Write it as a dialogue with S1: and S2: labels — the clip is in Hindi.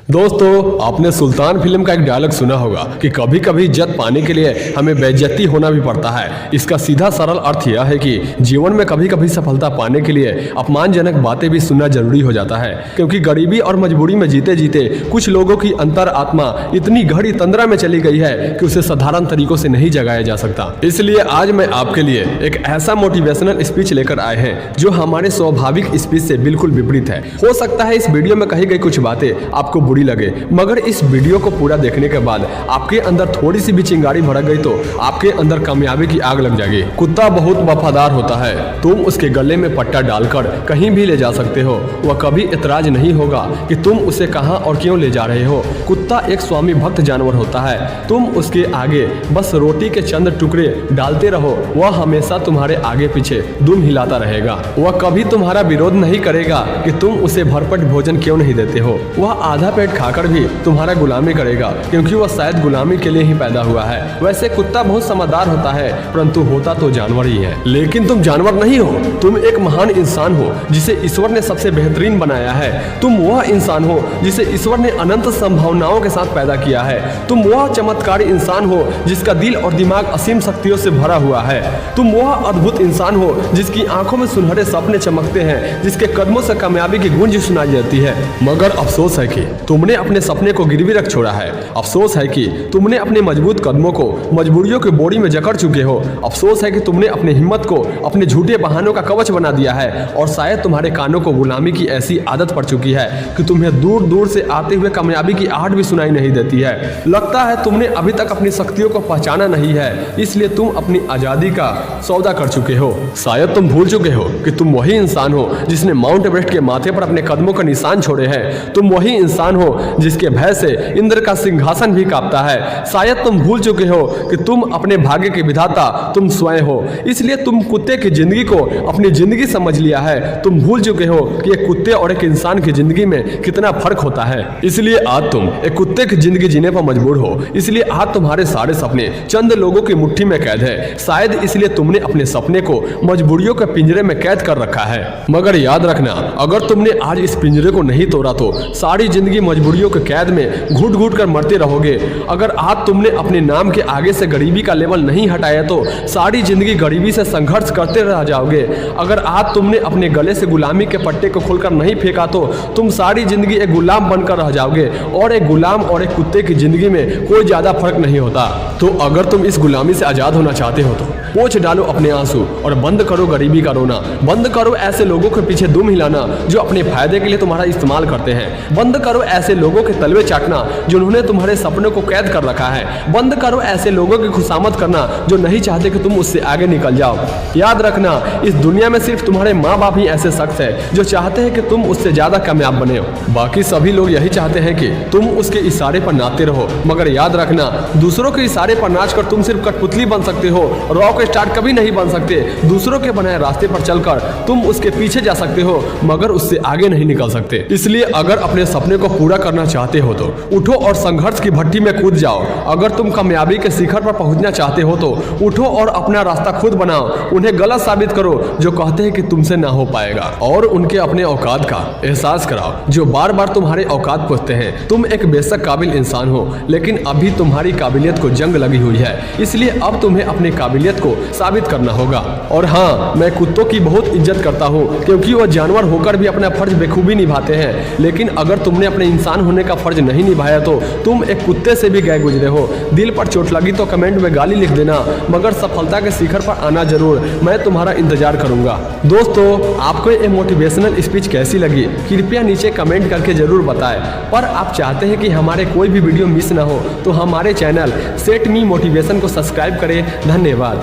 S1: दोस्तों, आपने सुल्तान फिल्म का एक डायलॉग सुना होगा कि कभी कभी इज्जत पाने के लिए हमें बेइज्जती होना भी पड़ता है। इसका सीधा सरल अर्थ यह है कि जीवन में कभी कभी सफलता पाने के लिए अपमानजनक बातें भी सुनना जरूरी हो जाता है, क्योंकि गरीबी और मजबूरी में जीते जीते कुछ लोगों की अंतर आत्मा इतनी गहरी तंद्रा में चली गई है कि उसे साधारण तरीकों से नहीं जगाया जा सकता। इसलिए आज मैं आपके लिए एक ऐसा मोटिवेशनल स्पीच लेकर आए हैं जो हमारे स्वाभाविक स्पीच से बिल्कुल विपरीत है। हो सकता है इस वीडियो में कही गई कुछ बातें आपको बुरी लगे, मगर इस वीडियो को पूरा देखने के बाद आपके अंदर थोड़ी सी भी चिंगारी भड़क गई तो आपके अंदर कामयाबी की आग लग जाएगी। कुत्ता बहुत वफादार होता है, तुम उसके गले में पट्टा डालकर कहीं भी ले जा सकते हो, वह कभी इतराज नहीं होगा कि तुम उसे कहां और क्यों ले जा रहे हो। कुत्ता एक स्वामी भक्त जानवर होता है, तुम उसके आगे बस रोटी के चंद टुकड़े डालते रहो, वह हमेशा तुम्हारे आगे पीछे दुम हिलाता रहेगा। वह कभी तुम्हारा विरोध नहीं करेगा कि तुम उसे भरपेट भोजन क्यों नहीं देते हो। वह आधा पेट खाकर भी तुम्हारा गुलामी करेगा, क्योंकि वह शायद गुलामी के लिए ही पैदा हुआ है। वैसे कुत्ता बहुत समझदार होता है, परंतु होता तो जानवर ही है। लेकिन तुम जानवर नहीं हो, तुम एक महान इंसान हो जिसे ईश्वर ने सबसे बेहतरीन बनाया है। तुम वह इंसान हो जिसे ईश्वर ने अनंत संभावनाओं के साथ पैदा किया है। तुम वह चमत्कारी इंसान हो जिसका दिल और दिमाग असीम शक्तियों से भरा हुआ है। तुम वह अद्भुत इंसान हो जिसकी आंखों में सुनहरे सपने चमकते हैं, जिसके कदमों से कामयाबी की गूंज सुनाई देती है। मगर अफसोस है कि तुमने अपने सपने को गिरवी रख छोड़ा है। अफसोस है कि तुमने अपने मजबूत कदमों को मजबूरियों की बोरी में जकड़ चुके हो। अफसोस है कि तुमने अपनी हिम्मत को अपने झूठे बहानों का कवच बना दिया है, और शायद तुम्हारे कानों को गुलामी की ऐसी आदत पड़ चुकी है कि तुम्हें दूर दूर से आते हुए कामयाबी की आहट भी सुनाई नहीं देती है। लगता है तुमने अभी तक अपनी शक्तियों को पहचाना नहीं है, इसलिए तुम अपनी आजादी का सौदा कर चुके हो। शायद तुम भूल चुके हो कि तुम वही इंसान हो जिसने माउंट एवरेस्ट के माथे पर अपने कदमों का निशान छोड़े हैं। तुम वही इंसान हो जिसके भय से इंद्र का सिंहासन भी कांपता है। शायद तुम भूल चुके हो कि तुम अपने भाग्य के विधाता तुम स्वयं हो, इसलिए तुम कुत्ते की जिंदगी को अपनी जिंदगी समझ लिया है। तुम भूल चुके हो कि एक कुत्ते और एक इंसान की जिंदगी में कितना फर्क होता है। इसलिए आज तुम एक कुत्ते की जिंदगी जीने पर मजबूर हो। इसलिए आज तुम्हारे सारे सपने चंद लोगों की मुट्ठी में कैद है। शायद इसलिए तुमने अपने सपने को मजबूरियों के पिंजरे में कैद कर रखा है। मगर याद रखना, अगर तुमने आज इस पिंजरे को नहीं तोड़ा तो सारी जिंदगी मजबूरियों के कैद में घुट घुट कर मरते रहोगे। अगर आज तुमने अपने नाम के आगे से गरीबी का लेवल नहीं हटाया तो सारी जिंदगी गरीबी से संघर्ष करते रह जाओगे। अगर आज तुमने अपने गले से गुलामी के पट्टे को खोलकर नहीं फेंका तो तुम सारी जिंदगी एक गुलाम बनकर रह जाओगे, और एक गुलाम और एक कुत्ते की जिंदगी में कोई ज्यादा फर्क नहीं होता। तो अगर तुम इस गुलामी से आजाद होना चाहते हो तो पोंछ डालो अपने आंसू और बंद करो गरीबी का रोना। बंद करो ऐसे लोगों के पीछे दुम हिलाना जो अपने फायदे के लिए तुम्हारा इस्तेमाल करते हैं। बंद करो ऐसे लोगों के तलवे चाटना जिन्होंने तुम्हारे सपनों को कैद कर रखा है। बंद करो ऐसे लोगों की खुशामद करना जो नहीं चाहते कि तुम उससे आगे निकल जाओ। याद रखना, इस दुनिया में सिर्फ तुम्हारे माँ बाप ही ऐसे शख्स है जो चाहते हैं कि तुम उससे ज्यादा कामयाब बने हो। बाकी सभी लोग यही चाहते हैं कि तुम उसके इशारे पर नाचते रहो। मगर याद रखना, दूसरों के इशारे पर नाचकर तुम सिर्फ कठपुतली बन सकते हो, रॉक स्टार कभी नहीं बन सकते। दूसरों के बनाए रास्ते पर चलकर तुम उसके पीछे जा सकते हो, मगर उससे आगे नहीं निकल सकते। इसलिए अगर अपने सपने को पूरा करना चाहते हो तो उठो और संघर्ष की भट्टी में कूद जाओ। अगर तुम कामयाबी के शिखर पर पहुंचना चाहते हो तो उठो और अपना रास्ता खुद बनाओ। उन्हें गलत साबित करो जो कहते हैं कि तुमसे ना हो पाएगा, और उनके अपने औकात का एहसास कराओ जो बार बार तुम्हारे औकात पूछते हैं। तुम एक बेशक काबिल इंसान हो, लेकिन अभी तुम्हारी काबिलियत को जंग लगी हुई है, इसलिए अब तुम्हें अपनी काबिलियत को साबित करना होगा। और हाँ, मैं कुत्तों की बहुत इज्जत करता हूँ, क्योंकि वह जानवर होकर भी अपना फर्ज बेखूबी निभाते हैं। लेकिन अगर तुमने अपने इंसान होने का फर्ज नहीं निभाया तो तुम एक कुत्ते से भी गए गुजरे हो। दिल पर चोट लगी तो कमेंट में गाली लिख देना, मगर सफलता के शिखर पर आना जरूर। मैं तुम्हारा इंतजार करूंगा। दोस्तों, आपको ये मोटिवेशनल स्पीच कैसी लगी कृपया नीचे कमेंट करके जरूर बताएं। पर आप चाहते हैं कि हमारे कोई भी वीडियो मिस ना हो तो हमारे चैनल सेट मी मोटिवेशन को सब्सक्राइब करें। धन्यवाद।